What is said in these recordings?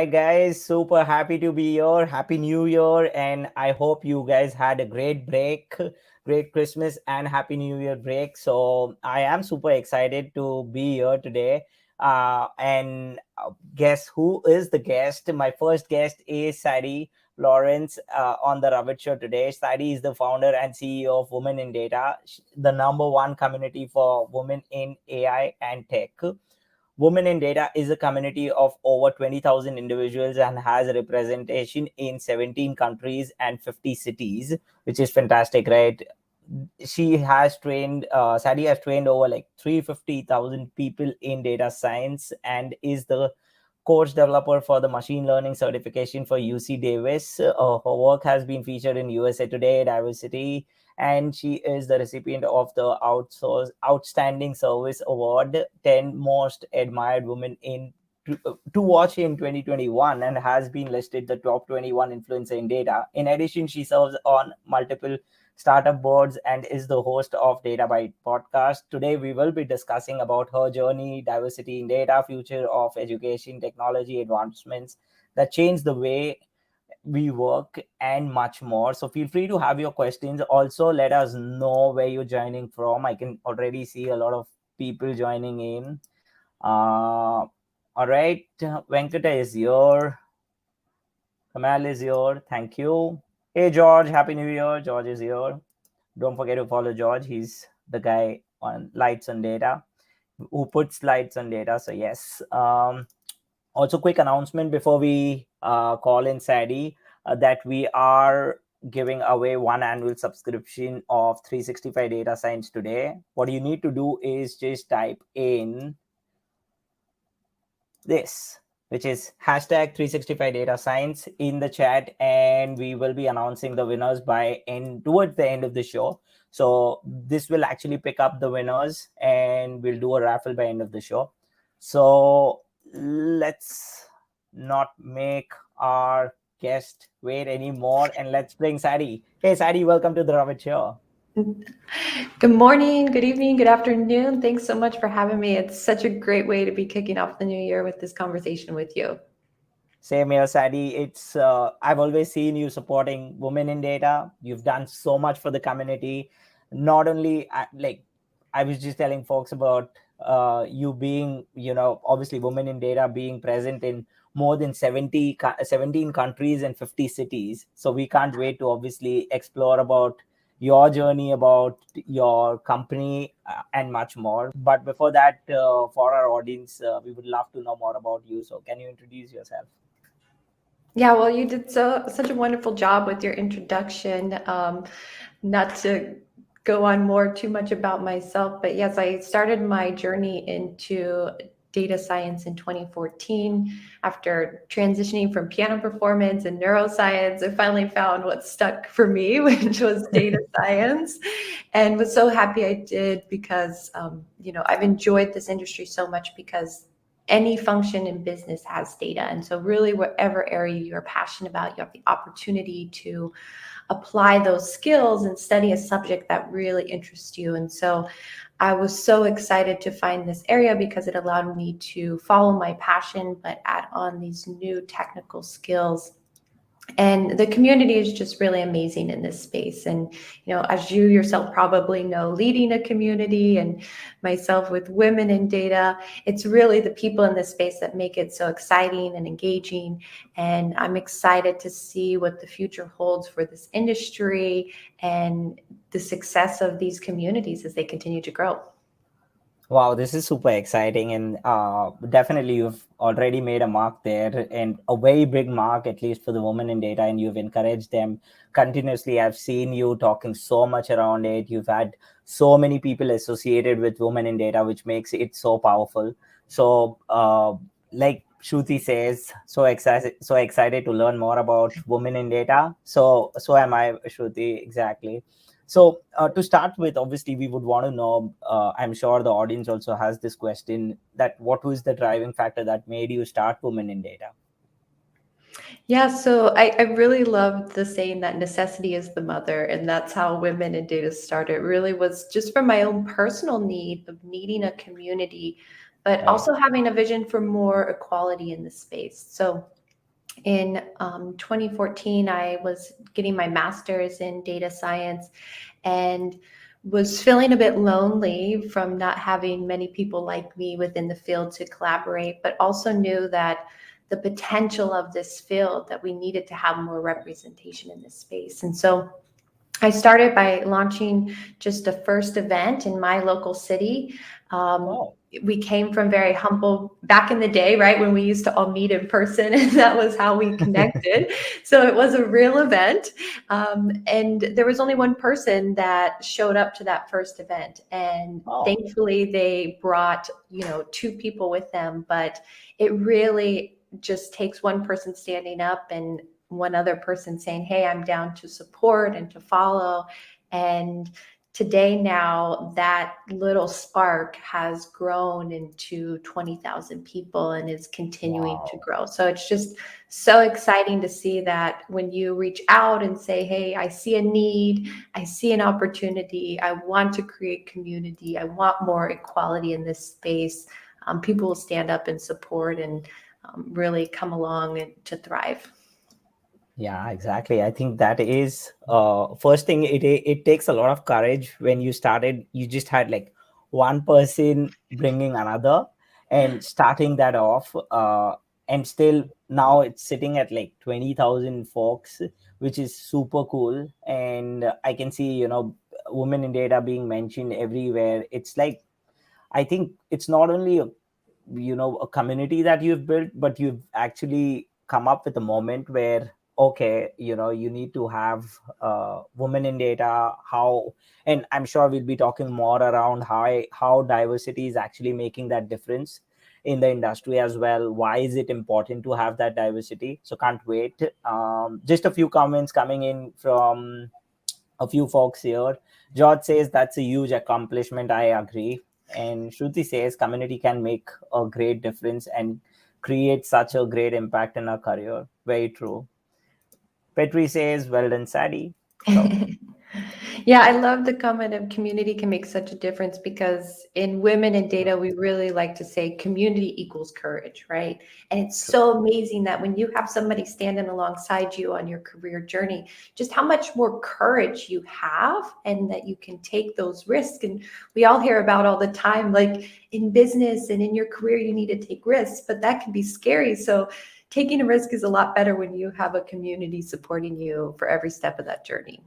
right, guys. Super happy to be here. Happy New Year. And I hope you guys had a great break, great Christmas, and Happy New Year break. So I am super excited to be here today. And guess who is the guest? My first guest is Sadie Lawrence on the Ravit Show today. Sadie is the founder and CEO of Women in Data, the number one community for women in AI and tech. Women in Data is a community of over 20,000 individuals and has a representation in 17 countries and 50 cities, which is fantastic, right? Sadie has trained over like 350,000 people in data science and is the course developer for the machine learning certification for UC Davis. Her work has been featured in USA Today, Diversity, and she is the recipient of the Outstanding Service Award, 10 Most Admired Women to watch in 2021, and has been listed the top 21 influencer in data. In addition, she serves on multiple startup boards and is the host of Data Byte podcast. Today, we will be discussing about her journey, diversity in data, future of education, technology advancements that change the way we work, and much more. So feel free to have your questions. Also, let us know where you're joining from. I can already see a lot of people joining in. All right, Venkata is here. Kamal is here. Thank you. Hey, George. Happy New Year. George is here. Don't forget to follow George. He's the guy on Lights on Data who puts lights on data. So, yes. Also, quick announcement before we call in Sadie that we are giving away one annual subscription of 365 Data Science today. What you need to do is just type in this, which is hashtag 365 Data Science in the chat, and we will be announcing the winners towards the end of the show. So this will actually pick up the winners, and we'll do a raffle by end of the show. So let's not make our guest wait anymore, and let's bring Sadie. Hey, Sadie, welcome to the Ravit Show. Good morning, good evening, good afternoon. Thanks so much for having me. It's such a great way to be kicking off the new year with this conversation with you. Same here, Sadie. It's I've always seen you supporting women in data. You've done so much for the community. Not only I was just telling folks about you being, obviously women in data being present in more than 17 countries and 50 cities. So we can't wait to obviously explore about your journey, about your company, and much more. But before that, for our audience, we would love to know more about you. So can you introduce yourself? Yeah, well, you did such a wonderful job with your introduction. Not to go on too much about myself, but yes, I started my journey into data science in 2014. After transitioning from piano performance and neuroscience, I finally found what stuck for me, which was data science, and was so happy I did because, I've enjoyed this industry so much because any function in business has data. And so really whatever area you're passionate about, you have the opportunity to apply those skills and study a subject that really interests you. And so I was so excited to find this area because it allowed me to follow my passion, but add on these new technical skills. And the community is just really amazing in this space. And, as you yourself probably know, leading a community and myself with women in data, it's really the people in this space that make it so exciting and engaging. And I'm excited to see what the future holds for this industry and the success of these communities as they continue to grow. Wow, this is super exciting, and definitely you've already made a mark there, and a very big mark, at least for the women in data, and you've encouraged them continuously. I've seen you talking so much around it. You've had so many people associated with women in data, which makes it so powerful. So, like Shruti says, so excited to learn more about women in data. So am I, Shruti, exactly. So to start with, obviously, we would want to know, I'm sure the audience also has this question, that what was the driving factor that made you start Women in Data? Yeah, so I really loved the saying that necessity is the mother, and that's how Women in Data started. It really was just from my own personal need of needing a community, but Right. also having a vision for more equality in the space. So In 2014, I was getting my master's in data science and was feeling a bit lonely from not having many people like me within the field to collaborate, but also knew that the potential of this field, that we needed to have more representation in this space. And so I started by launching just a first event in my local city. Um, Wow. we came from very humble back in the day, right, when we used to all meet in person, and that was how we connected. So it was a real event. And there was only one person that showed up to that first event. And Oh, thankfully, they brought, two people with them. But it really just takes one person standing up and one other person saying, hey, I'm down to support and to follow. And today now that little spark has grown into 20,000 people and is continuing to wow. grow. So it's just so exciting to see that when you reach out and say, hey, I see a need, I see an opportunity, I want to create community, I want more equality in this space, people will stand up and support and really come along and to thrive. Yeah, exactly. I think that is first thing. It takes a lot of courage when you started. You just had like one person bringing another and starting that off, and still now it's sitting at like 20,000 folks, which is super cool. And I can see, women in data being mentioned everywhere. It's like, I think it's not only a community that you've built, but you've actually come up with a moment where, okay, you need to have women in data, how, and I'm sure we'll be talking more around how diversity is actually making that difference in the industry as well. Why is it important to have that diversity? So can't wait. Just a few comments coming in from a few folks here. George says that's a huge accomplishment. I agree. And Shruti says community can make a great difference and create such a great impact in our career. Very true. Petri says, well done, Sadie. So Yeah, I love the comment of community can make such a difference because in women in true, data, we really like to say community equals courage, right? And it's true. so amazing that when you have somebody standing alongside you on your career journey, just how much more courage you have and that you can take those risks. And we all hear about all the time, like in business and in your career, you need to take risks, but that can be scary. So taking a risk is a lot better when you have a community supporting you for every step of that journey.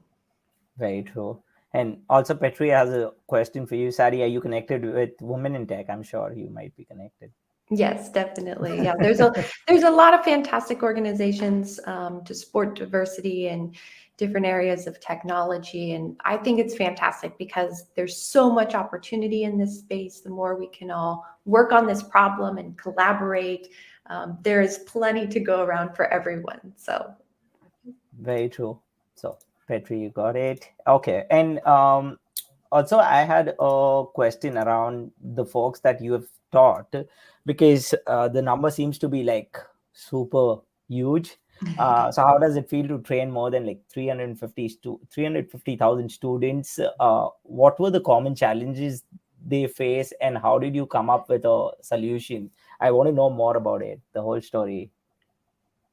Very true. And also, Petri has a question for you. Sadie, are you connected with Women in Tech? I'm sure you might be connected. Yes, definitely. Yeah, there's a lot of fantastic organizations to support diversity in different areas of technology, and I think it's fantastic because there's so much opportunity in this space. The more we can all work on this problem and collaborate, there is plenty to go around for everyone. So Very true. So, Petri, you got it. Okay. And also, I had a question around the folks that you have taught, because the number seems to be like super huge. So, how does it feel to train more than like 350,000 students? What were the common challenges they face, and how did you come up with a solution? I want to know more about it, the whole story.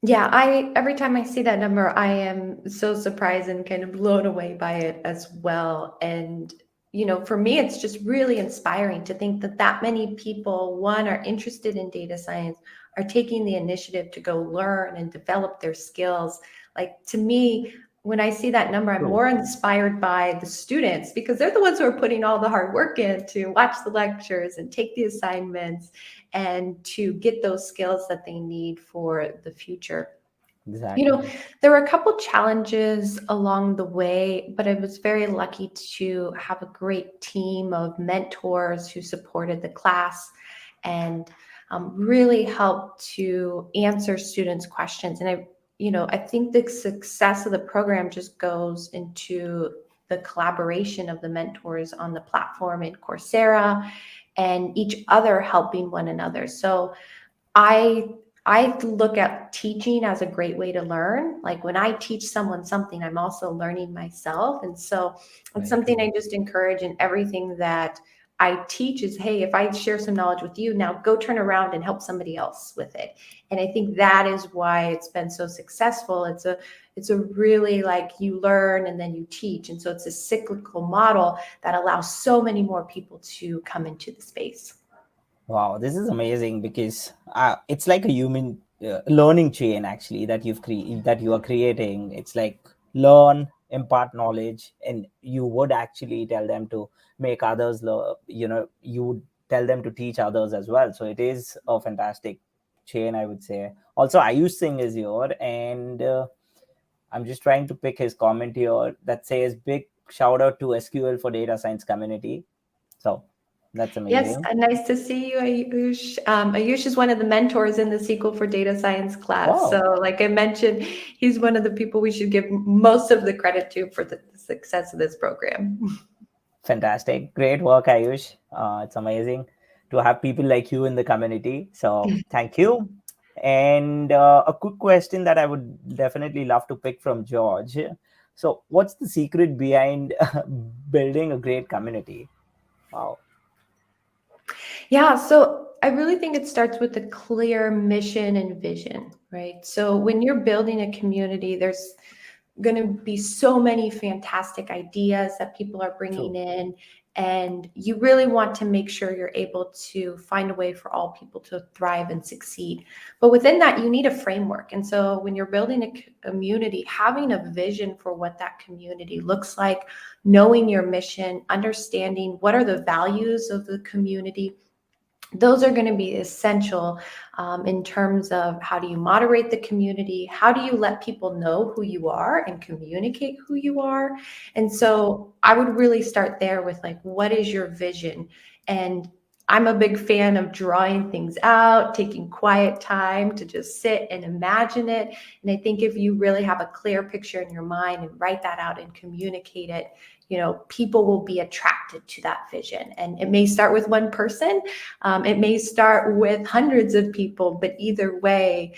yeah, I every time I see that number, I am so surprised and kind of blown away by it as well. And for me, it's just really inspiring to think that that many people, one, are interested in data science, are taking the initiative to go learn and develop their skills. Like to me, when I see that number, I'm True. more inspired by the students because they're the ones who are putting all the hard work in to watch the lectures and take the assignments and to get those skills that they need for the future. You Exactly. know, there were a couple challenges along the way, but I was very lucky to have a great team of mentors who supported the class and really helped to answer students' questions. And I think the success of the program just goes into the collaboration of the mentors on the platform in Coursera and each other helping one another. So I I look at teaching as a great way to learn. Like when I teach someone something, I'm also learning myself. And so it's Very something I true. just encourage in everything that I teach is, hey, if I share some knowledge with you, now go turn around and help somebody else with it. And I think that is why it's been so successful. It's a really like you learn and then you teach. And so it's a cyclical model that allows so many more people to come into the space. Wow, this is amazing because it's like a human learning chain actually that that you are creating. It's like learn, impart knowledge, and you would actually tell them to make others learn. You would tell them to teach others as well. So it is a fantastic chain, I would say. Also, Ayush Singh is here, and I'm just trying to pick his comment here that says big shout out to SQL for data science community. So that's Yes, amazing. nice to see you, Ayush. Ayush is one of the mentors in the SQL for Data Science class. So, Wow. like I mentioned, he's one of the people we should give most of the credit to for the success of this program. Fantastic. Great work, Ayush. It's amazing to have people like you in the community. So thank you. And a quick question that I would definitely love to pick from George. So, what's the secret behind building a great community? Wow. Yeah, so I really think it starts with a clear mission and vision, right? So when you're building a community, there's going to be so many fantastic ideas that people are bringing True. in, and you really want to make sure you're able to find a way for all people to thrive and succeed. But within that, you need a framework. And so when you're building a community, having a vision for what that community looks like, knowing your mission, understanding what are the values of the community, those are going to be essential in terms of how do you moderate the community, how do you let people know who you are and communicate who you are. And so I would really start there with like, what is your vision? And I'm a big fan of drawing things out, taking quiet time to just sit and imagine it. And I think if you really have a clear picture in your mind and write that out and communicate it, people will be attracted to that vision. And it may start with one person, it may start with hundreds of people, but either way,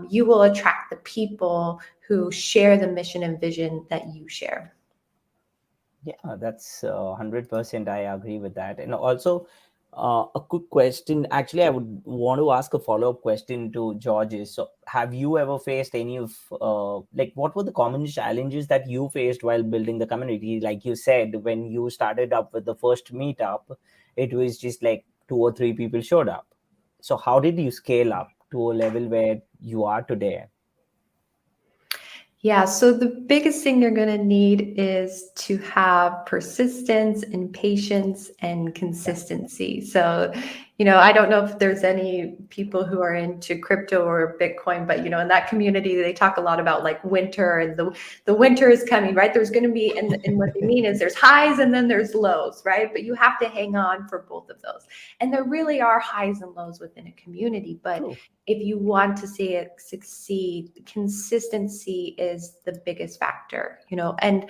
you will attract the people who share the mission and vision that you share. Yeah, that's 100%. I agree with that. And also, a quick question. Actually, I would want to ask a follow-up question to George's. So, have you ever faced any of like what were the common challenges that you faced while building the community? Like you said, when you started up with the first meetup, it was just like two or three people showed up. So, how did you scale up to a level where you are today? Yeah, so the biggest thing you're going to need is to have persistence and patience and Yeah, consistency. So, I don't know if there's any people who are into crypto or Bitcoin, but in that community they talk a lot about like winter, and the winter is coming, right? There's going to be, and what they mean is there's highs and then there's lows, right? But you have to hang on for both of those. And there really are highs and lows within a community, but true. if you want to see it succeed, consistency is the biggest factor, And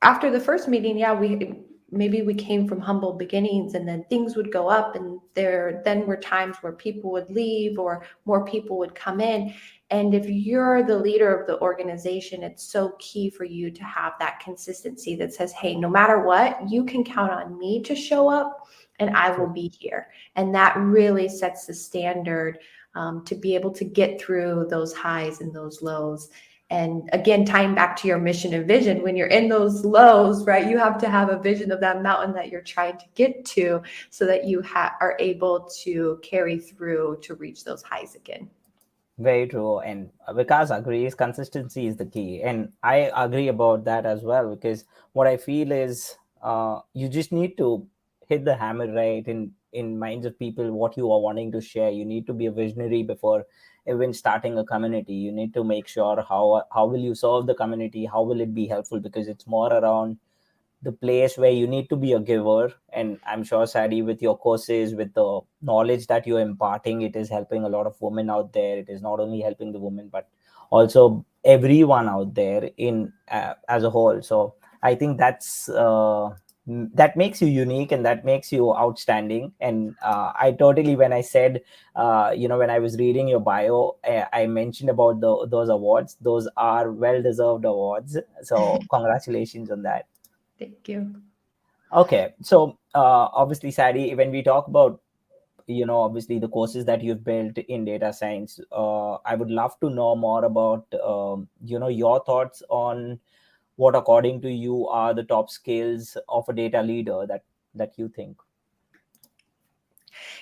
after the first meeting, yeah, we came from humble beginnings, and then things would go up, and there then were times where people would leave or more people would come in. And if you're the leader of the organization, it's so key for you to have that consistency that says, hey, no matter what, you can count on me to show up and I will True. be here. And that really sets the standard to be able to get through those highs and those lows. And again, tying back to your mission and vision, when you're in those lows, right, you have to have a vision of that mountain that you're trying to get to so that you are able to carry through to reach those highs again. Very true. And Vikas agrees consistency is the key. And I agree about that as well, because what I feel is you just need to hit the hammer right in minds of people what you are wanting to share. You need to be a visionary before even starting a community. You need to make sure how will you serve the community, how will it be helpful, because it's more around the place where you need to be a giver. And I'm sure, Sadie, with your courses, with the knowledge that you're imparting, it is helping a lot of women out there. It is not only helping the women, but also everyone out there in as a whole. So I think that makes you unique and that makes you outstanding. And I totally, when I said, when I was reading your bio, I mentioned about those awards. Those are well deserved awards. So congratulations on that. Thank you. Okay, so obviously, Sadie, when we talk about obviously the courses that you've built in data science, I would love to know more about your thoughts on what, according to you, are the top skills of a data leader that you think.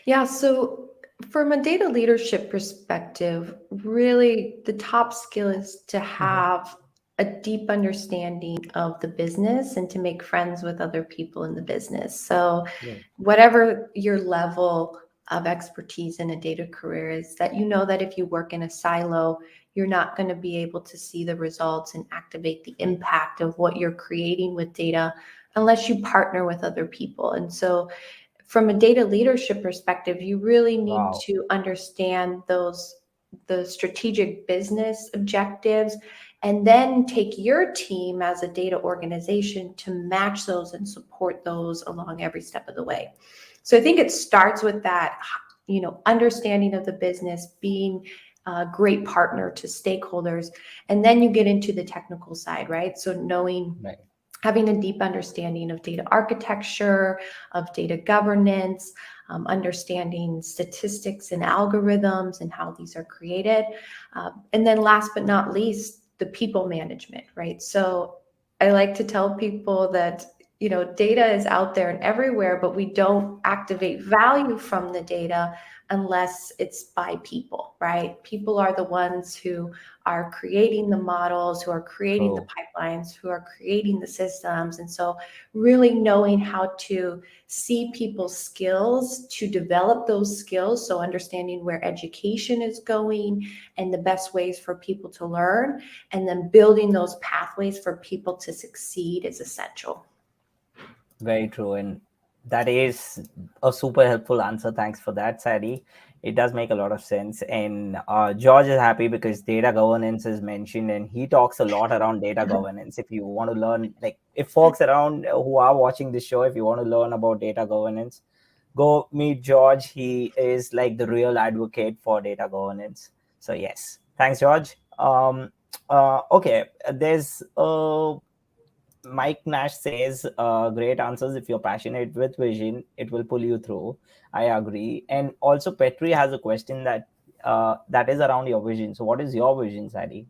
Yeah, so from a data leadership perspective, really the top skill is to Mhm. have a deep understanding of the business and to make friends with other people in the business. So, Yeah. whatever your level of expertise in a data career is, that you know that if you work in a silo, you're not going to be able to see the results and activate the impact of what you're creating with data unless you partner with other people. And so, from a data leadership perspective, you really need Wow. to understand the strategic business objectives and then take your team as a data organization to match those and support those along every step of the way. So I think it starts with that, understanding of the business, being a great partner to stakeholders, and then you get into the technical side, right? So knowing, Right. having a deep understanding of data architecture, of data governance, understanding statistics and algorithms and how these are created. And then last but not least, the people management, right? So I like to tell people that, data is out there and everywhere, but we don't activate value from the data unless it's by people, right? People are the ones who are creating the models, who are creating the True. pipelines, who are creating the systems. And so, really knowing how to see people's skills to develop those skills. So, understanding where education is going and the best ways for people to learn, and then building those pathways for people to succeed is essential. Very true. And that is a super helpful answer. Thanks for that, Sadie. It does make a lot of sense. And George is happy because data governance is mentioned, and he talks a lot around data governance. If you want to learn, like, if folks around who are watching this show, if you want to learn about data governance, go meet George. He is like the real advocate for data governance. So, yes. Thanks, George. Okay. There's Mike Nash says, great answers. If you're passionate with vision, it will pull you through. I agree. And also, Petri has a question that is around your vision. So, what is your vision, Sadie?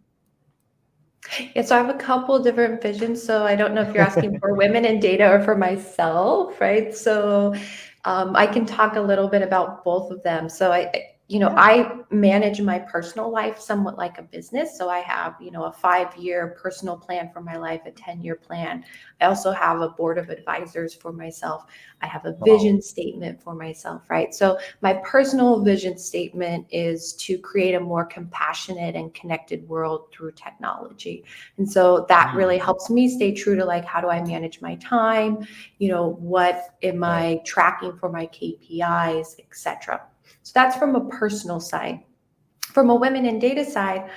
Yeah, so I have a couple different visions. So I don't know if you're asking for women in data or for myself, right? So I can talk a little bit about both of them. So Yeah. I manage my personal life somewhat like a business. So I have, a 5-year personal plan for my life, a 10-year plan. I also have a board of advisors for myself. I have a Wow. vision statement for myself, right? So my personal vision statement is to create a more compassionate and connected world through technology. And so that really Hmm. helps me stay true to, like, how do I manage my time? What am Right. I tracking for my KPIs, etc. So that's from a personal side. From a women in data side,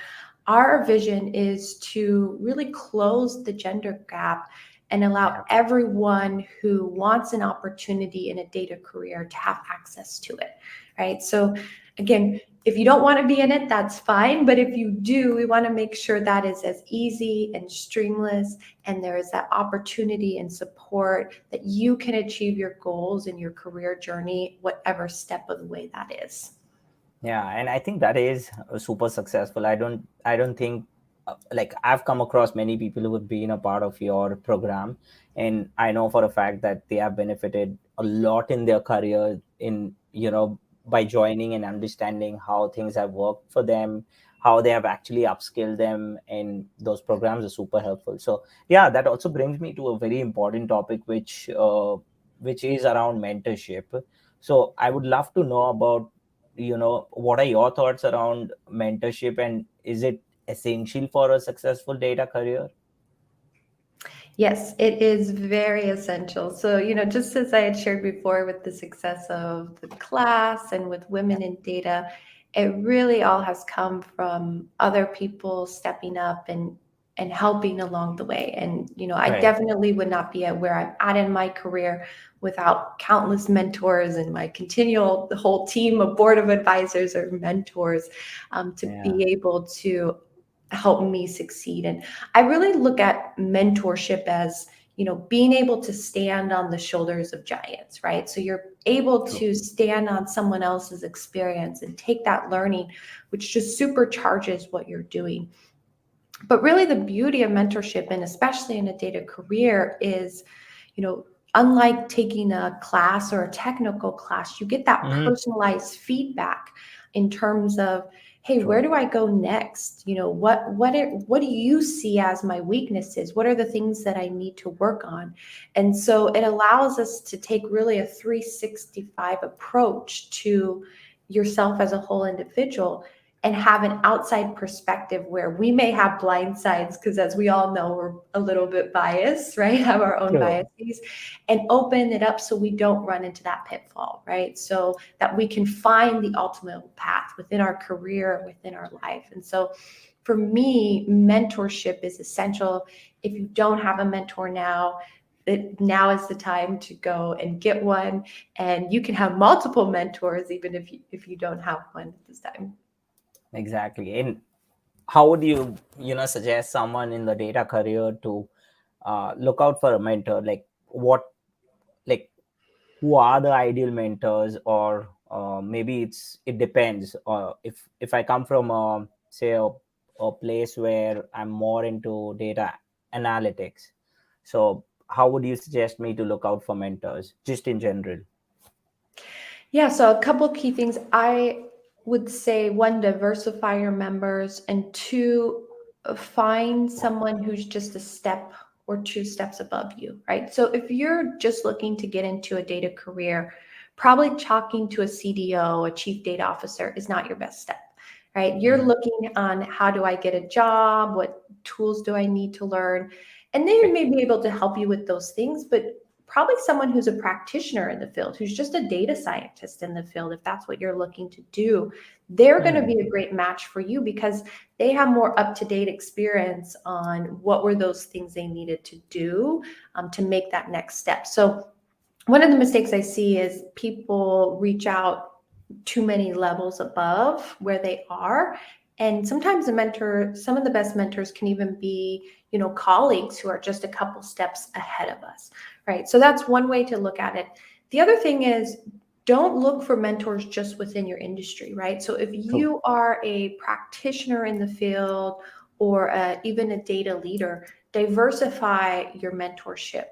our vision is to really close the gender gap and allow Yeah. everyone who wants an opportunity in a data career to have access to it, right? So, again, if you don't want to be in it, that's fine. But if you do, we want to make sure that is as easy and streamless, and there is that opportunity and support that you can achieve your goals in your career journey, whatever step of the way that is. Yeah, and I think that is super successful. I don't think like I've come across many people who have been a part of your program, and I know for a fact that they have benefited a lot in their career in by joining and understanding how things have worked for them, how they have actually upskilled them, and those programs are super helpful. So yeah, that also brings me to a very important topic, which is around mentorship. So I would love to know about what are your thoughts around mentorship, and is it essential for a successful data career? Yes, it is very essential. So, just as I had shared before with the success of the class and with Yeah. women in data, it really all has come from other people stepping up and helping along the way. And, I Right. definitely would not be at where I'm at in my career without countless mentors and my continual, the whole team of board of advisors or mentors, to Yeah. be able to help me succeed. And I really look at mentorship as, being able to stand on the shoulders of giants, right? So you're able True. to stand on someone else's experience and take that learning, which just supercharges what you're doing. But really the beauty of mentorship, and especially in a data career, is, unlike taking a class or a technical class, you get that Mhm. personalized feedback in terms of, hey, where True. do I go next? What do you see as my weaknesses? What are the things that I need to work on? And so it allows us to take really a 365 approach to yourself as a whole individual and have an outside perspective where we may have blind sides, because as we all know, we're a little bit biased, right? Have our own True. biases, and open it up so we don't run into that pitfall, right? So that we can find the ultimate path within our career, within our life. And so for me, mentorship is essential. If you don't have a mentor now, now is the time to go and get one, and you can have multiple mentors even if you don't have one at this time. Exactly. And how would you, suggest someone in the data career to look out for a mentor? Like what, like who are the ideal mentors, or maybe it depends. If I come from say a place where I'm more into data analytics, so how would you suggest me to look out for mentors, just in general? Yeah, so a couple key things. I would say, one, diversify your members, and two, find someone who's just a step or two steps above you, right? So if you're just looking to get into a data career, probably talking to a CDO, a chief data officer, is not your best step, right? You're Mhm. looking on, how do I get a job? What tools do I need to learn? And they Right. may be able to help you with those things, but probably someone who's a practitioner in the field, who's just a data scientist in the field, if that's what you're looking to do, they're going to Mhm. be a great match for you because they have more up-to-date experience on what were those things they needed to do to make that next step. So one of the mistakes I see is people reach out too many levels above where they are. And sometimes some of the best mentors can even be, colleagues who are just a couple steps ahead of us, right? So that's one way to look at it. The other thing is, don't look for mentors just within your industry, right? So if True. you are a practitioner in the field, or even a data leader, diversify your mentorship.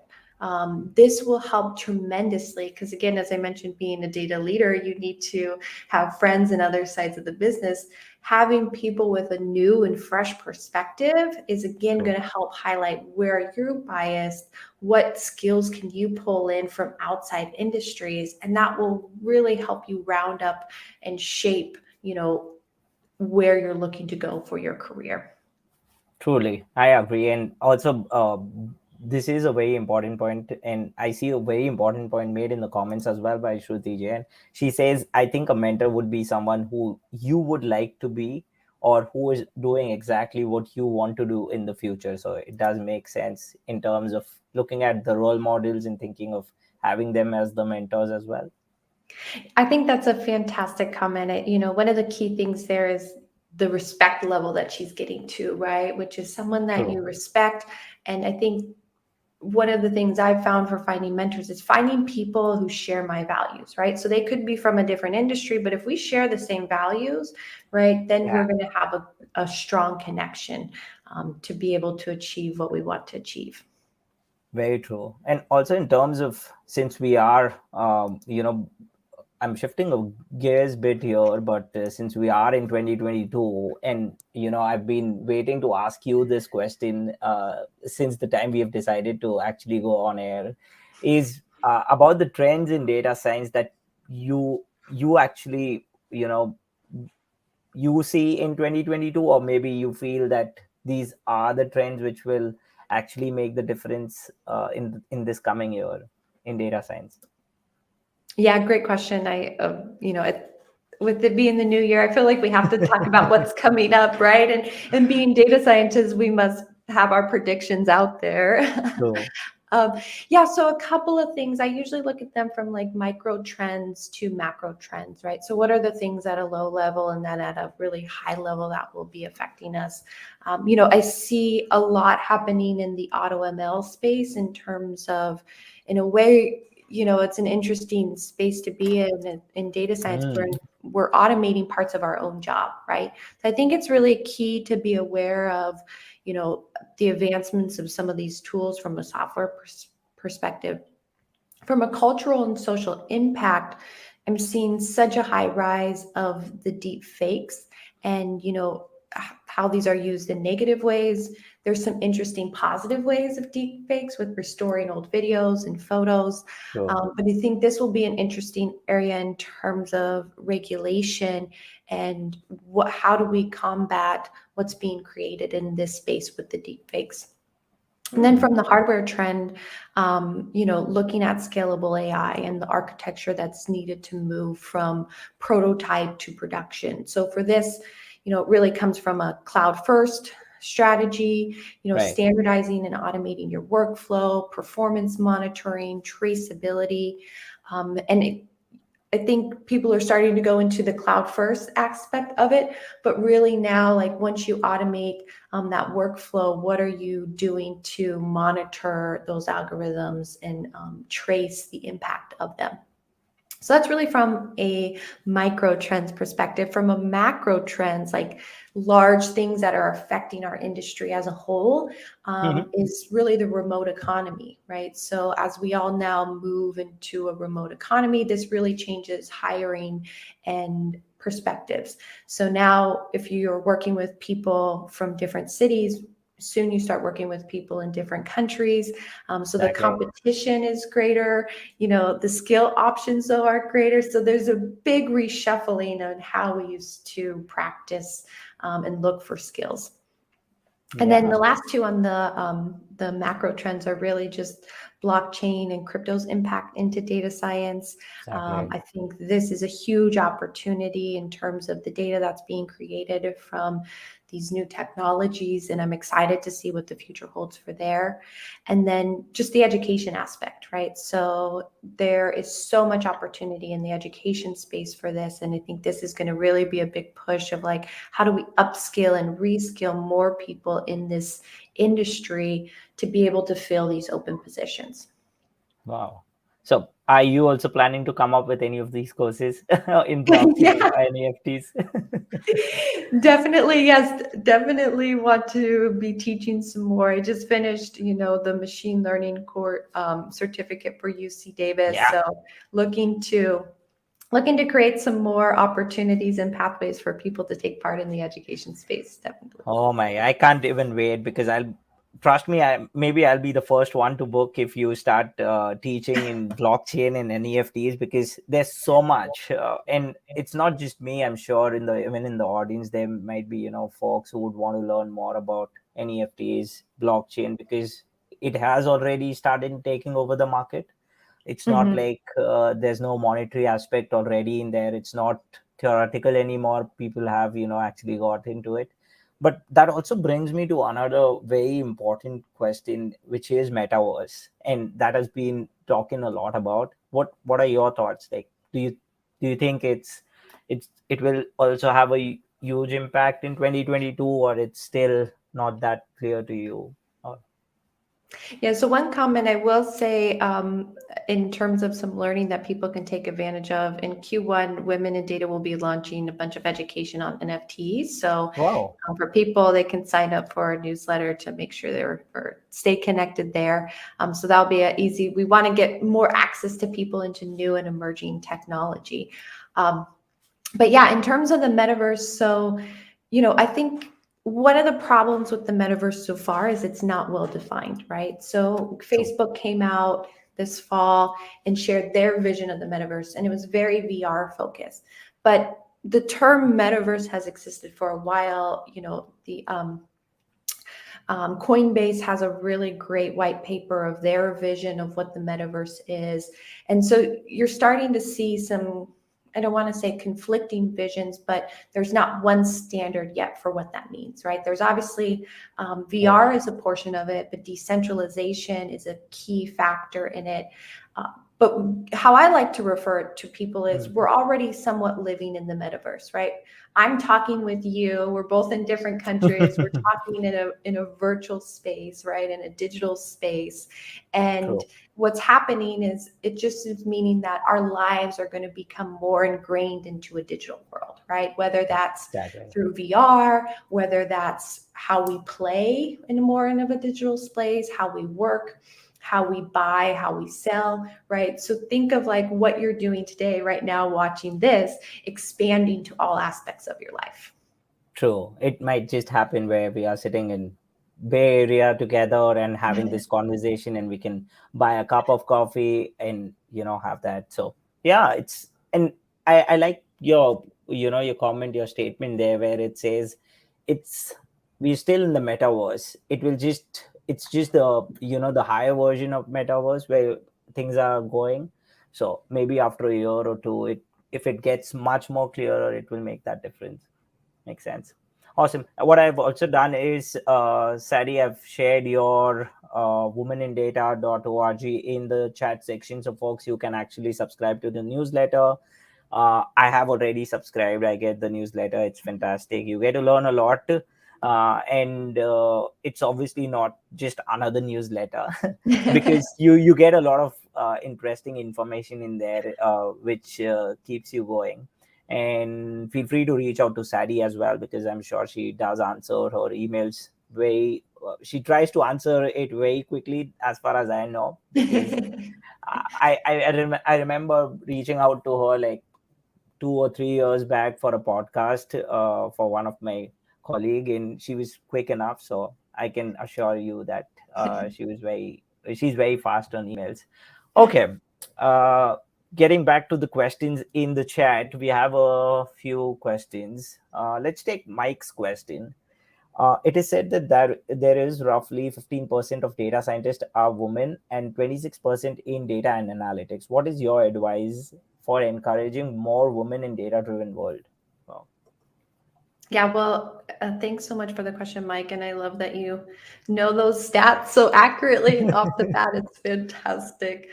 This will help tremendously because, again, as I mentioned, being a data leader, you need to have friends in other sides of the business. Having people with a new and fresh perspective is, again, True. going to help highlight where you're biased, what skills can you pull in from outside industries, and that will really help you round up and shape, where you're looking to go for your career. Truly, I agree. And also, this is a very important point, and I see a very important point made in the comments as well by Shruti Jain. She says, I think a mentor would be someone who you would like to be, or who is doing exactly what you want to do in the future. So it does make sense in terms of looking at the role models and thinking of having them as the mentors as well. I think that's a fantastic comment. One of the key things there is the respect level that she's getting to, right? Which is someone that True. you respect. And I think one of the things I've found for finding mentors is finding people who share my values, right? So they could be from a different industry, but if we share the same values, right, then Yeah. we're going to have a strong connection to be able to achieve what we want to achieve. Very true. And also in terms of, since we are, I'm shifting a gears bit here, but since we are in 2022, and I've been waiting to ask you this question since the time we have decided to actually go on air, is about the trends in data science that you actually you see in 2022, or maybe you feel that these are the trends which will actually make the difference in this coming year in data science. Yeah, great question. With it being the new year, I feel like we have to talk about what's coming up, right? And being data scientists, we must have our predictions out there. True. Yeah, so a couple of things. I usually look at them from like micro trends to macro trends, right? So what are the things at a low level and then at a really high level that will be affecting us? I see a lot happening in the auto ML space in terms of, in a way, it's an interesting space to be in data science. We're automating parts of our own job, right? So I think it's really key to be aware of, the advancements of some of these tools from a software perspective. From a cultural and social impact, I'm seeing such a high rise of the deep fakes and, how these are used in negative ways. There's some interesting positive ways of deep fakes with restoring old videos and photos. Sure. But I think this will be an interesting area in terms of regulation and how do we combat what's being created in this space with the deep fakes. And then from the hardware trend, looking at scalable AI and the architecture that's needed to move from prototype to production. So for this, it really comes from a cloud first strategy, Right. standardizing and automating your workflow, performance monitoring, traceability. I think people are starting to go into the cloud first aspect of it, but really now, like once you automate that workflow, what are you doing to monitor those algorithms and trace the impact of them? So that's really from a micro trends perspective. From a macro trends, like large things that are affecting our industry as a whole, is really the remote economy, right? So as we all now move into a remote economy, this really changes hiring and perspectives. So now if you're working with people from different cities, soon you start working with people in different countries. So the competition is greater, the skill options though are greater. So there's a big reshuffling on how we used to practice and look for skills. And then the last two on the macro trends are really just blockchain and crypto's impact into data science. I think this is a huge opportunity in terms of the data that's being created from these new technologies, and I'm excited to see what the future holds for there. And then just the education aspect, right? So there is so much opportunity in the education space for this, and I think this is going to really be a big push of like, how do we upskill and reskill more people in this industry to be able to fill these open positions? Wow. So are you also planning to come up with any of these courses in blockchain Yeah. or NFTs? Definitely, yes. Definitely want to be teaching some more. I just finished, the machine learning course certificate for UC Davis. Yeah. So looking to create some more opportunities and pathways for people to take part in the education space. Definitely. Oh my, I can't even wait because trust me, maybe I'll be the first one to book if you start teaching in blockchain and NFTs, because there's so much. And it's not just me, I'm sure even in the audience, there might be, folks who would want to learn more about NFTs, blockchain, because it has already started taking over the market. It's not like there's no monetary aspect already in there. It's not theoretical anymore. People have, actually got into it. But that also brings me to another very important question, which is metaverse, and that has been talking a lot about. What are your thoughts? Like, do you think it will also have a huge impact in 2022, or it's still not that clear to you? Yeah, so one comment I will say in terms of some learning that people can take advantage of, in Q1, Women in Data will be launching a bunch of education on NFTs. So Wow. for people, they can sign up for a newsletter to make sure or stay connected there. So that'll be easy. We want to get more access to people into new and emerging technology. But yeah, in terms of the metaverse, so, I think one of the problems with the metaverse so far is it's not well defined, right? So Facebook came out this fall and shared their vision of the metaverse, and it was very VR focused. But the term metaverse has existed for a while. The Coinbase has a really great white paper of their vision of what the metaverse is. And so you're starting to see some I don't want to say conflicting visions, but there's not one standard yet for what that means, right? There's obviously VR is a portion of it, but decentralization is a key factor in it. But how I like to refer to people is we're already somewhat living in the metaverse, right? I'm talking with you. We're both in different countries. We're talking in a virtual space, right? In a digital space. And True. what's happening is it just is meaning that our lives are going to become more ingrained into a digital world, right? Whether that's Exactly. through VR, whether that's how we play in more of a digital space, how we work, how we buy, how we sell, right? So think of like what you're doing today, right now, watching this, expanding to all aspects of your life. True. It might just happen where we are sitting in Bay Area together and having this conversation, and we can buy a cup of coffee and have that. So yeah, and I like your your comment, your statement there, where it says it's we're still in the metaverse. It's just the the higher version of metaverse where things are going. So maybe after a year or two, if it gets much more clearer, it will make that difference. Makes sense. Awesome. What I've also done is, Sadie, I've shared your womenindata.org in the chat section. So, folks, you can actually subscribe to the newsletter. I have already subscribed. I get the newsletter. It's fantastic. You get to learn a lot. And it's obviously not just another newsletter because you get a lot of interesting information in there, which keeps you going. And feel free to reach out to Sadie as well, because I'm sure she does answer her emails very. She tries to answer it very quickly, as far as I know, because I remember reaching out to her like 2 or 3 years back for a podcast for one of my colleague, and she was quick enough. So I can assure you that she's very fast on emails. Okay. Uh, Getting back to the questions in the chat, we have a few questions. Let's take Mike's question. It is said that there is roughly 15% of data scientists are women and 26% in data and analytics. What is your advice for encouraging more women in data-driven world? Wow. Yeah, well, thanks so much for the question, Mike. And I love that you know those stats so accurately off the bat. It's fantastic.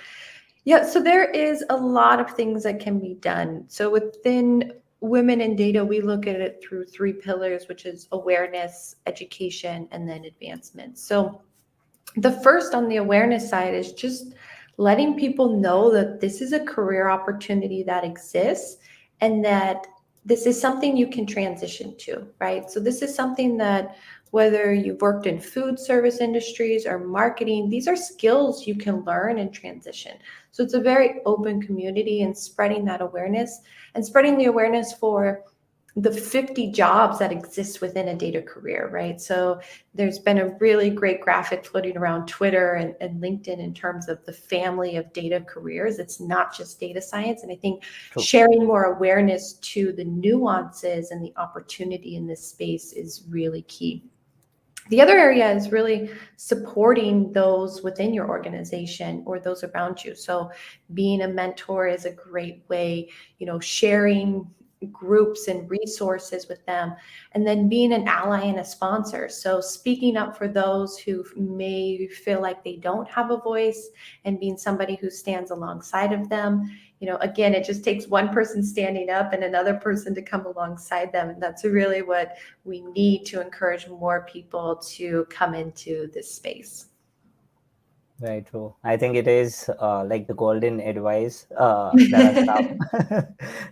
Yeah, so there is a lot of things that can be done. So within women in data, we look at it through 3 pillars, which is awareness, education, and then advancement. So the first on the awareness side is just letting people know that this is a career opportunity that exists and that this is something you can transition to, right? So this is something that whether you've worked in food service industries or marketing, these are skills you can learn and transition. So it's a very open community, and spreading that awareness and spreading the awareness for the 50 jobs that exist within a data career, right? So there's been a really great graphic floating around Twitter and LinkedIn in terms of the family of data careers. It's not just data science. And I think True. sharing more awareness to the nuances and the opportunity in this space is really key. The other area is really supporting those within your organization or those around you. So being a mentor is a great way, sharing groups and resources with them, and then being an ally and a sponsor. So speaking up for those who may feel like they don't have a voice and being somebody who stands alongside of them. Again, it just takes one person standing up and another person to come alongside them. And that's really what we need to encourage more people to come into this space. Very true. I think it is like the golden advice that has come.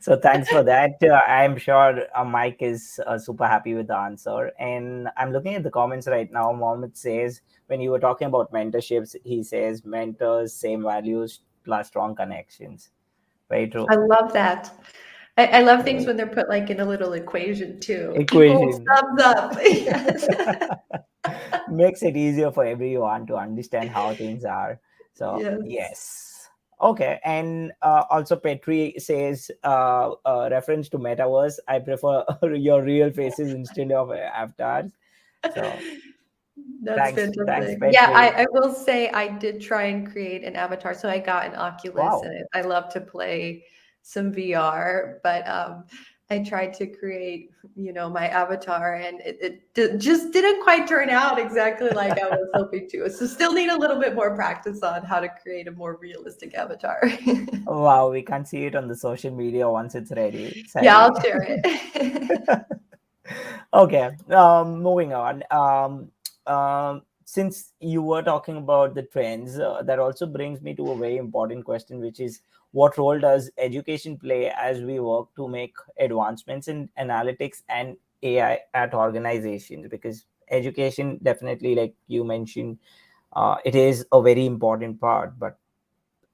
So thanks for that. I'm sure Mike is super happy with the answer. And I'm looking at the comments right now. Mohammed says, when you were talking about mentorships, he says mentors, same values, plus strong connections. Very true. I love that. I love things when they're put like in a little equation too. Equals Equation. thumbs up. Yes. Makes it easier for everyone to understand how things are. So Yes. yes. Okay. And also Petri says, reference to metaverse, I prefer your real faces instead of avatars. So That's thanks fantastic. Yeah, Petri. I will say I did try and create an avatar. So I got an Oculus Wow. and I love to play some VR, but I tried to create, my avatar, and just didn't quite turn out exactly like I was hoping to. So still need a little bit more practice on how to create a more realistic avatar. Wow, we can't see it on the social media once it's ready, Yeah, Sadie. I'll share it. Okay, moving on. Since you were talking about the trends, that also brings me to a very important question, which is what role does education play as we work to make advancements in analytics and AI at organizations? Because education, definitely, like you mentioned, it is a very important part, but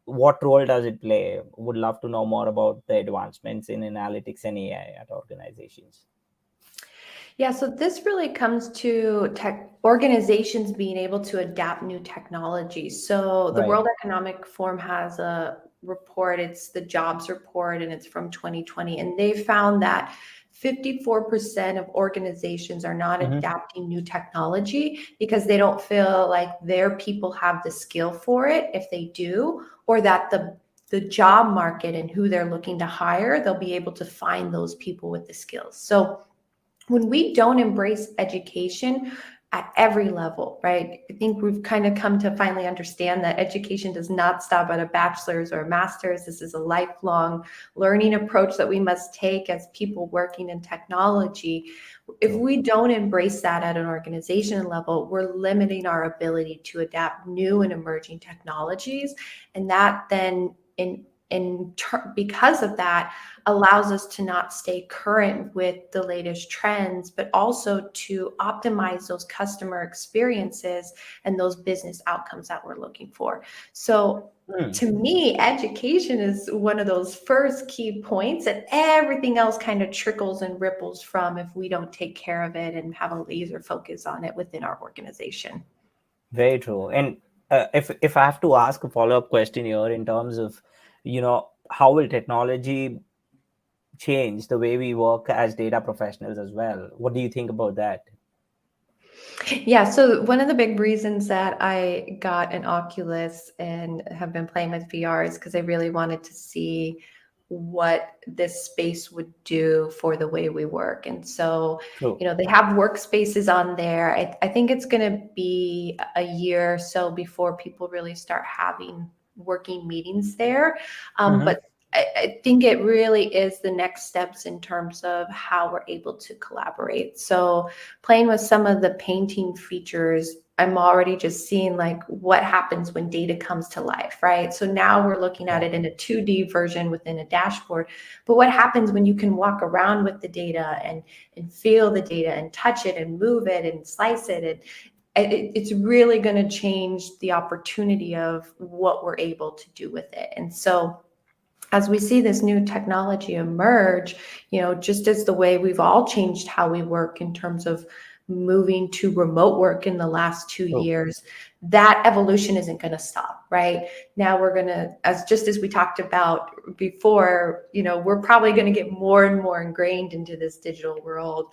what role does it play? Would love to know more about the advancements in analytics and AI at organizations. Yeah, so this really comes to tech organizations being able to adapt new technologies. So the Right. World Economic Forum has a report, it's the jobs report, and it's from 2020. And they found that 54% of organizations are not Mm-hmm. adapting new technology because they don't feel like their people have the skill for it if they do, or that the job market and who they're looking to hire, they'll be able to find those people with the skills. So when we don't embrace education at every level, right? I think we've kind of come to finally understand that education does not stop at a bachelor's or a master's. This is a lifelong learning approach that we must take as people working in technology. If True. we don't embrace that at an organization level, we're limiting our ability to adapt new and emerging technologies. And that then because of that, allows us to not stay current with the latest trends, but also to optimize those customer experiences and those business outcomes that we're looking for. So Hmm. to me, education is one of those first key points that everything else kind of trickles and ripples from if we don't take care of it and have a laser focus on it within our organization. Very true. And if I have to ask a follow up question here in terms of, how will technology change the way we work as data professionals as well? What do you think about that? Yeah, so one of the big reasons that I got an Oculus and have been playing with VR is because I really wanted to see what this space would do for the way we work. And so, True. they have workspaces on there. I think it's going to be a year or so before people really start having working meetings there. Mm-hmm. But I think it really is the next steps in terms of how we're able to collaborate. So, playing with some of the painting features, I'm already just seeing like what happens when data comes to life, right? So now we're looking at Yeah. it in a 2D version within a dashboard. But what happens when you can walk around with the data and feel the data and touch it and move it and slice it? And it's really going to change the opportunity of what we're able to do with it. And so as we see this new technology emerge, just as the way we've all changed how we work in terms of moving to remote work in the last two True. years, that evolution isn't going to stop, right? Now we're going to, as we talked about before, we're probably going to get more and more ingrained into this digital world,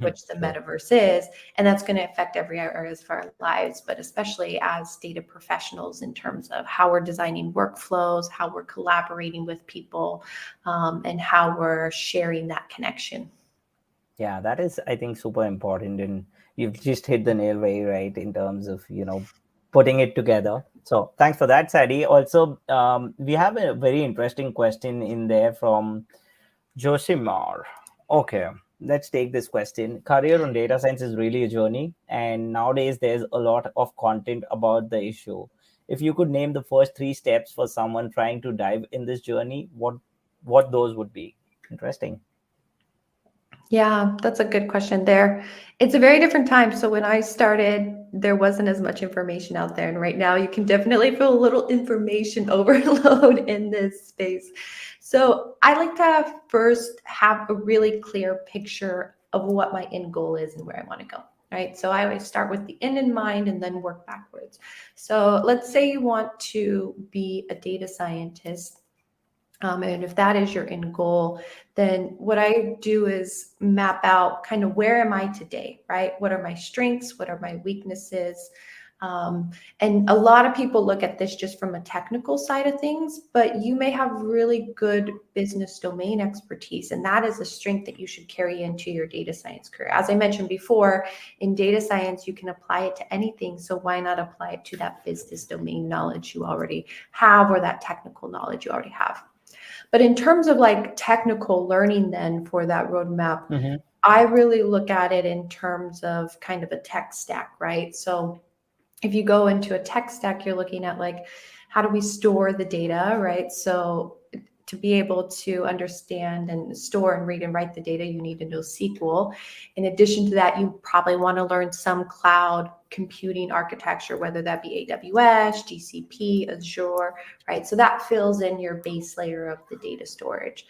which the True. metaverse is, and that's going to affect every area of our lives, but especially as data professionals in terms of how we're designing workflows, how we're collaborating with people, and how we're sharing that connection. Yeah, that is, I think, super important. And you've just hit the nail very right in terms of, putting it together. So thanks for that, Sadie. Also, we have a very interesting question in there from Josimar. Okay, let's take this question. Career on data science is really a journey, and nowadays there's a lot of content about the issue. If you could name the first three steps for someone trying to dive in this journey, what those would be? Interesting. Yeah, that's a good question there. It's a very different time. So when I started, there wasn't as much information out there. And right now you can definitely feel a little information overload in this space. So I like to first have a really clear picture of what my end goal is and where I want to go. Right. So I always start with the end in mind and then work backwards. So let's say you want to be a data scientist. And if that is your end goal, then what I do is map out kind of where am I today, right? What are my strengths? What are my weaknesses? And a lot of people look at this just from a technical side of things, but you may have really good business domain expertise, and that is a strength that you should carry into your data science career. As I mentioned before, in data science, you can apply it to anything. So why not apply it to that business domain knowledge you already have, or that technical knowledge you already have? But in terms of like technical learning then for that roadmap, I really look at it in terms of kind of a tech stack, right? So if you go into a tech stack, you're looking at like, how do we store the data, right? So to be able to understand and store and read and write the data, you need to know SQL. In addition to that, you probably want to learn some cloud computing architecture, whether that be AWS, GCP, Azure, right? So that fills in your base layer of the data storage.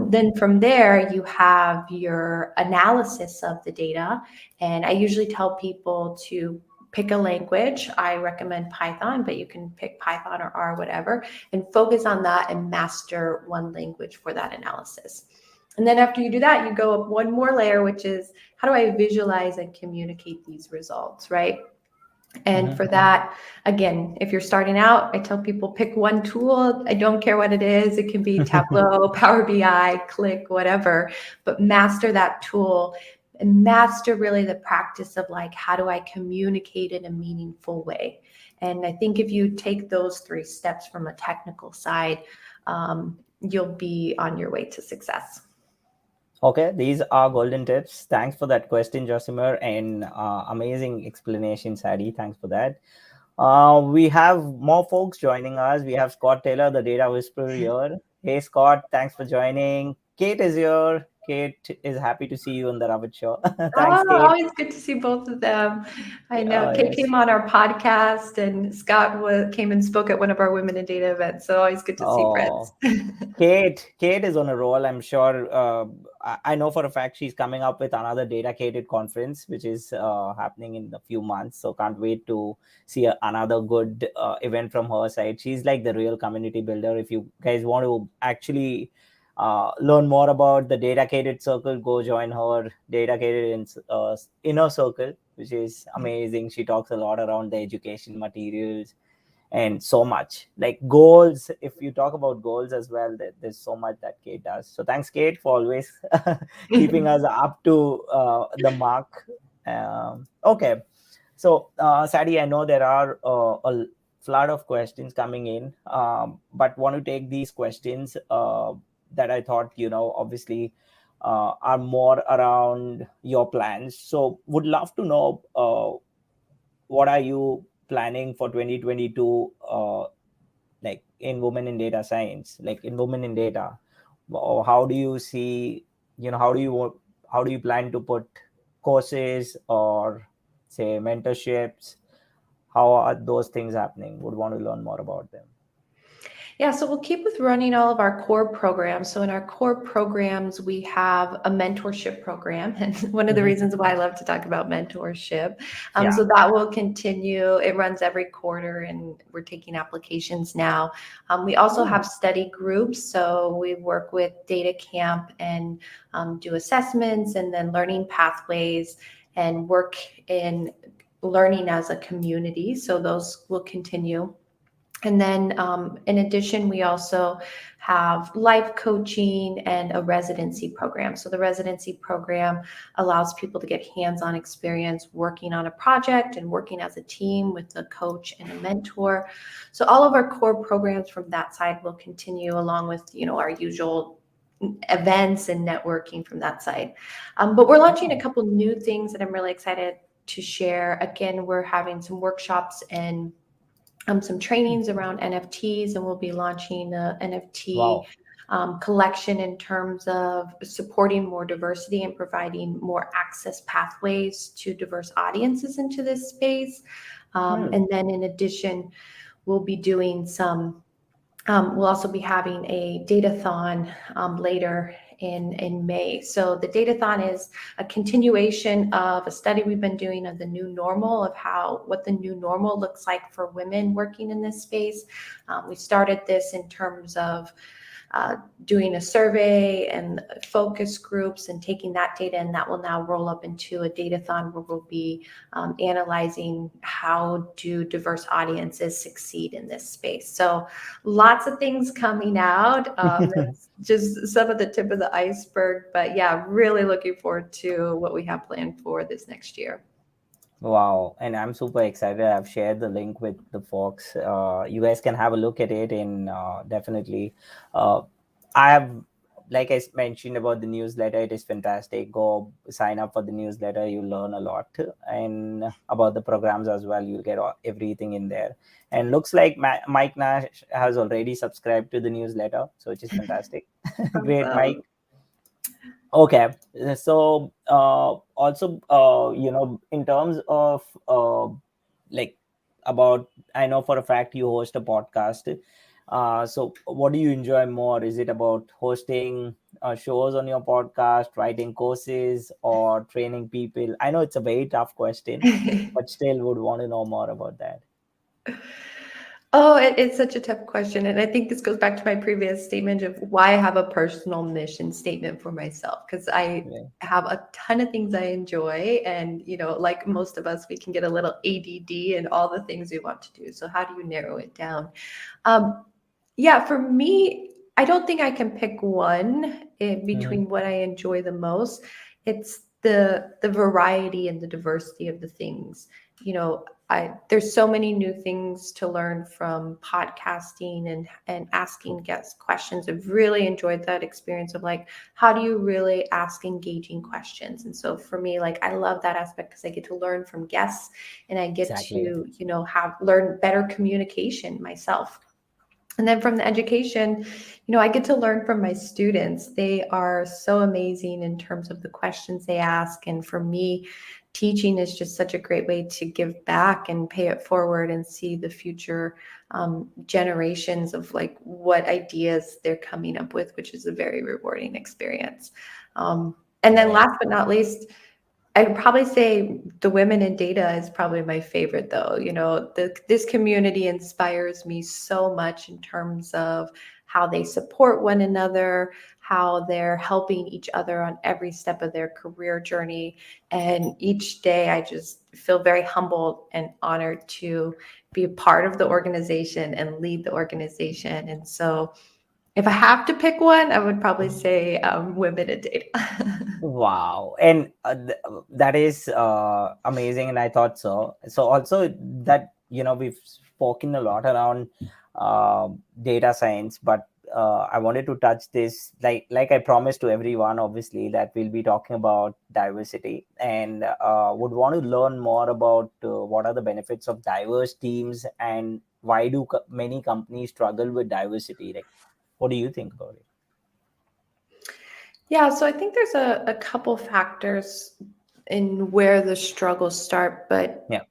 Then from there, you have your analysis of the data. And I usually tell people to pick a language. I recommend Python, but you can pick Python or R, whatever, and focus on that and master one language for that analysis. And then after you do that, you go up one more layer, which is how do I visualize and communicate these results, right? And for that, again, if you're starting out, I tell people pick one tool. I don't care what it is. It can be Tableau, Power BI, Click, whatever, but master that tool and master really the practice of like, how do I communicate in a meaningful way? And I think if you take those 3 steps from a technical side, you'll be on your way to success. Okay, these are golden tips. Thanks for that question, Josimir, and amazing explanation, Sadie. Thanks for that. We have more folks joining us. We have Scott Taylor, the data whisperer here. Hey, Scott, thanks for joining. Kate is here. Kate is happy to see you on the Ravit Show. Thanks, Kate. Always good to see both of them. I know Kate Yes. came on our podcast, and Scott came and spoke at one of our Women in Data events. So always good to see friends. Kate is on a roll. I'm sure. I know for a fact she's coming up with another Data-Cated conference, which is happening in a few months. So can't wait to see another good event from her side. She's like the real community builder. If you guys want to actually learn more about the Data-Cated circle, go join her Data-Cated inner circle, which is amazing. She talks a lot around the education materials and so much like goals. If you talk about goals as well, there's so much that Kate does. So thanks, Kate, for always keeping us up to the mark. Okay, so Sadie, I know there are a flood of questions coming in, but want to take these questions that I thought, obviously are more around your plans. So would love to know what are you planning for 2022, like in Women in Data Science, like in Women in Data? Or how do you see, how do you plan to put courses or say mentorships? How are those things happening? Would want to learn more about them. Yeah, so we'll keep with running all of our core programs. So in our core programs, we have a mentorship program. And one of the reasons why I love to talk about mentorship. So that will continue. It runs every quarter, and we're taking applications now. We also have study groups. So we work with Data Camp and do assessments and then learning pathways and work in learning as a community. So those will continue. And then in addition, we also have life coaching and a residency program. So the residency program allows people to get hands-on experience working on a project and working as a team with a coach and a mentor. So all of our core programs from that side will continue, along with, our usual events and networking from that side. But we're launching a couple new things that I'm really excited to share. Again, we're having some workshops and some trainings around NFTs, and we'll be launching an NFT collection in terms of supporting more diversity and providing more access pathways to diverse audiences into this space. And then in addition, we'll be doing we'll also be having a datathon later in May. So the datathon is a continuation of a study we've been doing of the new normal, of what the new normal looks like for women working in this space. We started this in terms of doing a survey and focus groups and taking that data, and that will now roll up into a datathon where we'll be analyzing how do diverse audiences succeed in this space. So lots of things coming out. That's just some of the tip of the iceberg, but yeah, really looking forward to what we have planned for this next year. Wow, and I'm super excited. I've shared the link with the folks. You guys can have a look at it, and definitely, uh, I have, like I mentioned about the newsletter, it is fantastic. Go sign up for the newsletter. You learn a lot, and about the programs as well. You'll get everything in there. And looks like Mike Nash has already subscribed to the newsletter, so which is fantastic. Great, Mike. Awesome. Okay, so also, in terms of like about, I know for a fact you host a podcast. So what do you enjoy more? Is it about hosting shows on your podcast, writing courses, or training people? I know it's a very tough question, but still would want to know more about that. Oh, it's such a tough question. And I think this goes back to my previous statement of why I have a personal mission statement for myself, because I Yeah. have a ton of things I enjoy. And, like most of us, we can get a little ADD and all the things we want to do. So, how do you narrow it down? Um, yeah, for me, I don't think I can pick one in Mhm. between what I enjoy the most. It's the variety and the diversity of the things. There's so many new things to learn from podcasting and asking guests questions. I've really enjoyed that experience of like, how do you really ask engaging questions? And so for me, like, I love that aspect because I get to learn from guests and I get Exactly. to, have learn better communication myself. And then from the education, I get to learn from my students. They are so amazing in terms of the questions they ask. And for me, teaching is just such a great way to give back and pay it forward and see the future generations of like what ideas they're coming up with, which is a very rewarding experience. And then Right. last but not least, I'd probably say the women in data is probably my favorite, though. This community inspires me so much in terms of how they support one another, how they're helping each other on every step of their career journey. And each day I just feel very humbled and honored to be a part of the organization and lead the organization. And so if I have to pick one, I would probably say women in data. Wow, and that is amazing, and I thought so. So also that, we've spoken a lot around data science, but I wanted to touch this, like I promised to everyone, obviously, that we'll be talking about diversity, and would want to learn more about what are the benefits of diverse teams, and why do many companies struggle with diversity? Like, what do you think about it? Yeah, so I think there's a couple factors in where the struggles start, but Yeah.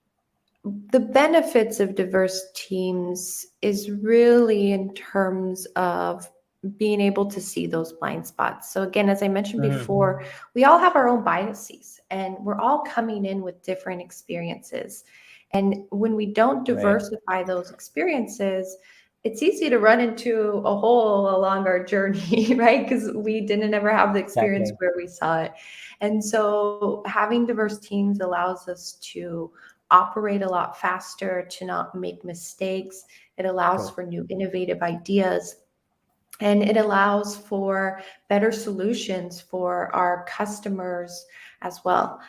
the benefits of diverse teams is really in terms of being able to see those blind spots. So again, as I mentioned Mhm. before, we all have our own biases and we're all coming in with different experiences. And when we don't Right. diversify those experiences, it's easy to run into a hole along our journey, right? Because we didn't ever have the experience Exactly. where we saw it. And so having diverse teams allows us to operate a lot faster, to not make mistakes. It allows True. for new innovative ideas. And it allows for better solutions for our customers as well.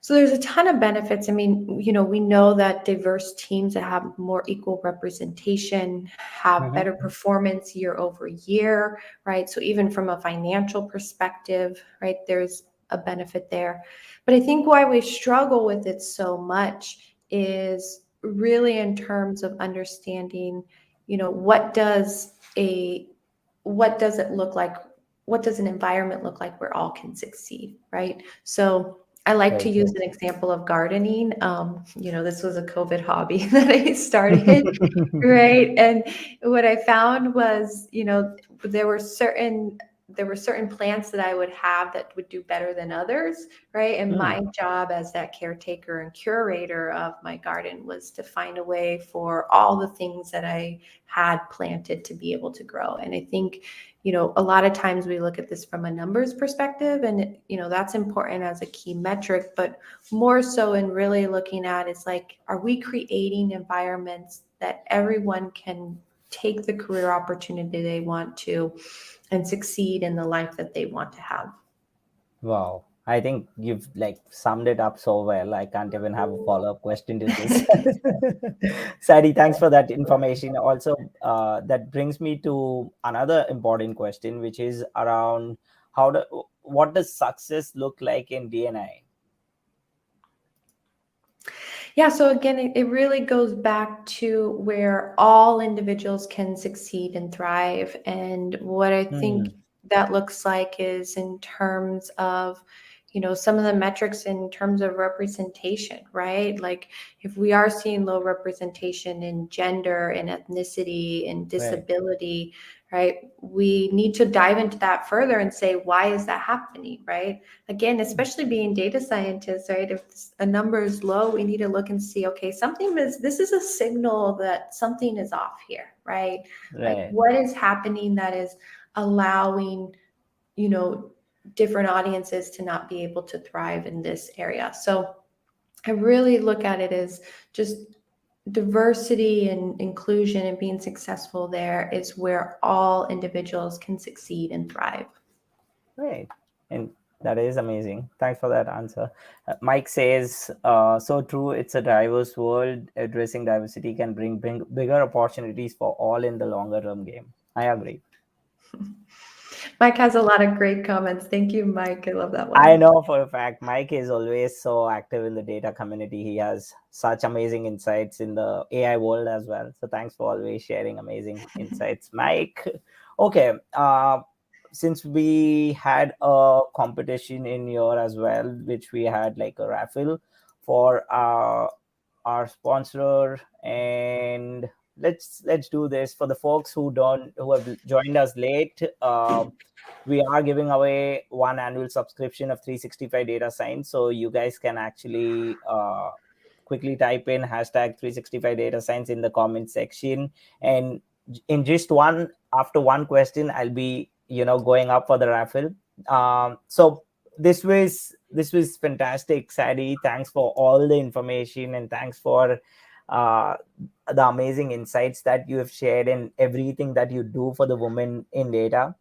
So there's a ton of benefits. I mean, we know that diverse teams that have more equal representation have Mhm. better performance year over year, right? So even from a financial perspective, right, there's a benefit there. But I think why we struggle with it so much is really in terms of understanding, what does it look like? What does an environment look like where all can succeed, right? So I like to Very use true. an example of gardening. This was a COVID hobby that I started, right? And what I found was, there were certain there were certain plants that I would have that would do better than others, right? And my job as that caretaker and curator of my garden was to find a way for all the things that I had planted to be able to grow. And I think, a lot of times we look at this from a numbers perspective, and, that's important as a key metric, but more so in really looking at is like, are we creating environments that everyone can take the career opportunity they want to and succeed in the life that they want to have? Wow. I think you've like summed it up so well. I can't even have a follow-up question to this. Sadie, thanks for that information. Also, that brings me to another important question, which is around what does success look like in DNA? Yeah, so again, it really goes back to where all individuals can succeed and thrive. And what I think that looks like is in terms of, some of the metrics in terms of representation, right? Like if we are seeing low representation in gender and ethnicity and disability, right? We need to dive into that further and say, why is that happening, right? Again, especially being data scientists, right? If a number is low, we need to look and see, okay, this is a signal that something is off here, right? Like what is happening that is allowing, different audiences to not be able to thrive in this area. So I really look at it as just diversity and inclusion, and being successful there is where all individuals can succeed and thrive. Right. And that is amazing. Thanks for that answer. Mike says, so true. It's a diverse world. Addressing diversity can bring bigger opportunities for all in the longer term game. I agree. Mike has a lot of great comments. Thank you, Mike. I love that one. I know for a fact Mike is always so active in the data community. He has such amazing insights in the AI world as well. So thanks for always sharing amazing insights, Mike. Okay. Since we had a competition in here as well, which we had like a raffle for our sponsor, and let's do this for the folks who have joined us late. We are giving away one annual subscription of 365 Data Science, so you guys can actually quickly type in hashtag 365 Data Science in the comment section, and in just after one question I'll be going up for the raffle. So this was fantastic, Sadie. Thanks for all the information, and thanks for the amazing insights that you have shared and everything that you do for the women in data.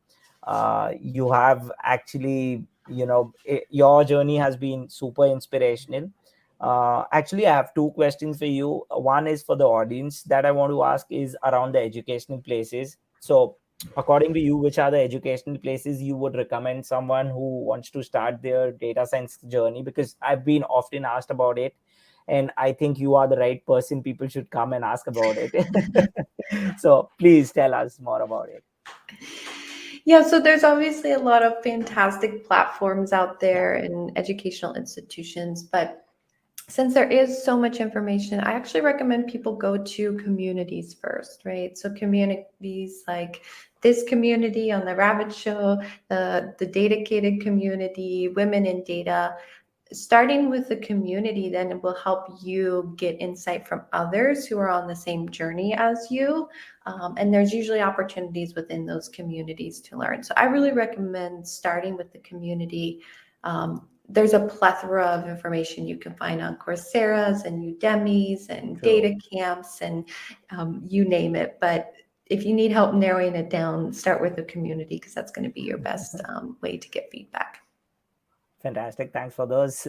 You have actually, your journey has been super inspirational. Actually, I have two questions for you. One is for the audience that I want to ask is around the educational places. So according to you, which are the educational places you would recommend someone who wants to start their data science journey? Because I've been often asked about it, and I think you are the right person people should come and ask about it. So please tell us more about it. Yeah, so there's obviously a lot of fantastic platforms out there in educational institutions, but since there is so much information, I actually recommend people go to communities first, right? So communities like this community on the Ravit Show, the dedicated community, Women in Data. Starting with the community, then it will help you get insight from others who are on the same journey as you. And there's usually opportunities within those communities to learn. So I really recommend starting with the community. There's a plethora of information you can find on Coursera's and Udemy's and data camps and you name it. But if you need help narrowing it down, start with the community, because that's going to be your best way to get feedback. Fantastic. Thanks for those.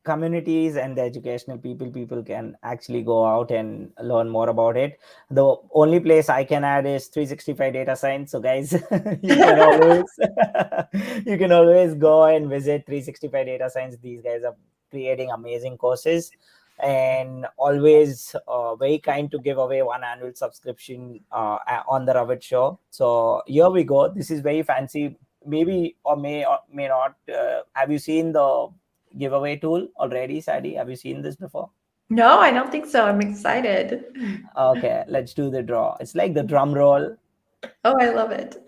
Communities and the educational people can actually go out and learn more about it. The only place I can add is 365 Data Science. So guys, you can always go and visit 365 Data Science. These guys are creating amazing courses, and always very kind to give away one annual subscription on the Ravit Show. So here we go. This is very fancy. Maybe or may not. Have you seen the giveaway tool already, Sadie? Have you seen this before? No, I don't think so. I'm excited. Okay, let's do the draw. It's like the drum roll. Oh, I love it.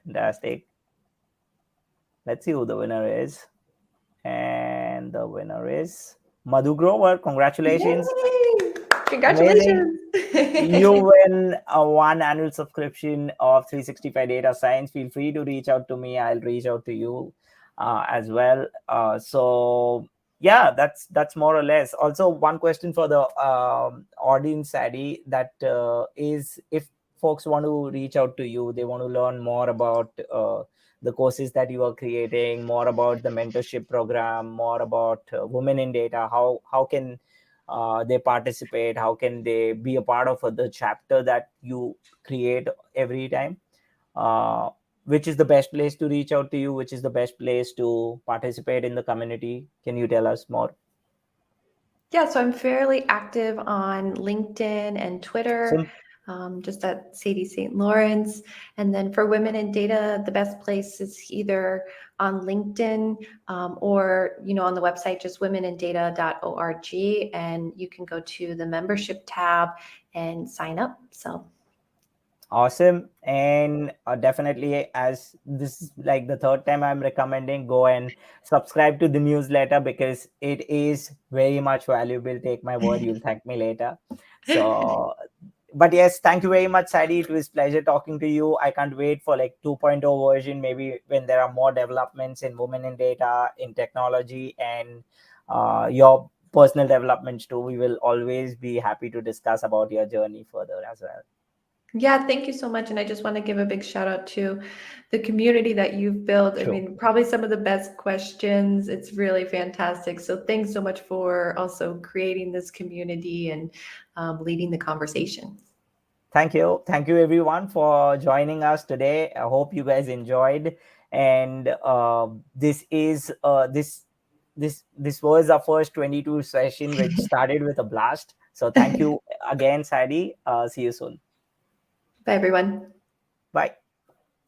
Fantastic. Let's see who the winner is. And the winner is Madhu Grover. Congratulations. Yay! Amazing. Congratulations. You win a one annual subscription of 365 Data Science. Feel free to reach out to me. I'll reach out to you as well. So yeah, that's more or less. Also, one question for the audience, Sadie, that is, if folks want to reach out to you, they want to learn more about the courses that you are creating, more about the mentorship program, more about women in data. How can they participate? How can they be a part of the chapter that you create every time? uh, which is the best place to reach out to you? Which is the best place to participate in the community? Can you tell us more? Yeah, so I'm fairly active on LinkedIn and Twitter, Sim- just at Sadie St. Lawrence. And then for women in data, the best place is either on LinkedIn or on the website, just womenindata.org. And you can go to the membership tab and sign up. So Awesome. And definitely, as this is like the third time I'm recommending, go and subscribe to the newsletter because it is very much valuable. Take my word, you'll thank me later. So, but yes, thank you very much, Sadie. It was pleasure talking to you. I can't wait for like 2.0 version, maybe when there are more developments in women in data, in technology, and your personal developments too. We will always be happy to discuss about your journey further as well. Yeah, thank you so much. And I just want to give a big shout out to the community that you've built. I Sure. mean, probably some of the best questions. It's really fantastic. So thanks so much for also creating this community and leading the conversation. Thank you. Thank you everyone for joining us today. I hope you guys enjoyed. And this was our first 22 session, which started with a blast. So thank you again, Sadie. See you soon. Bye, everyone. Bye.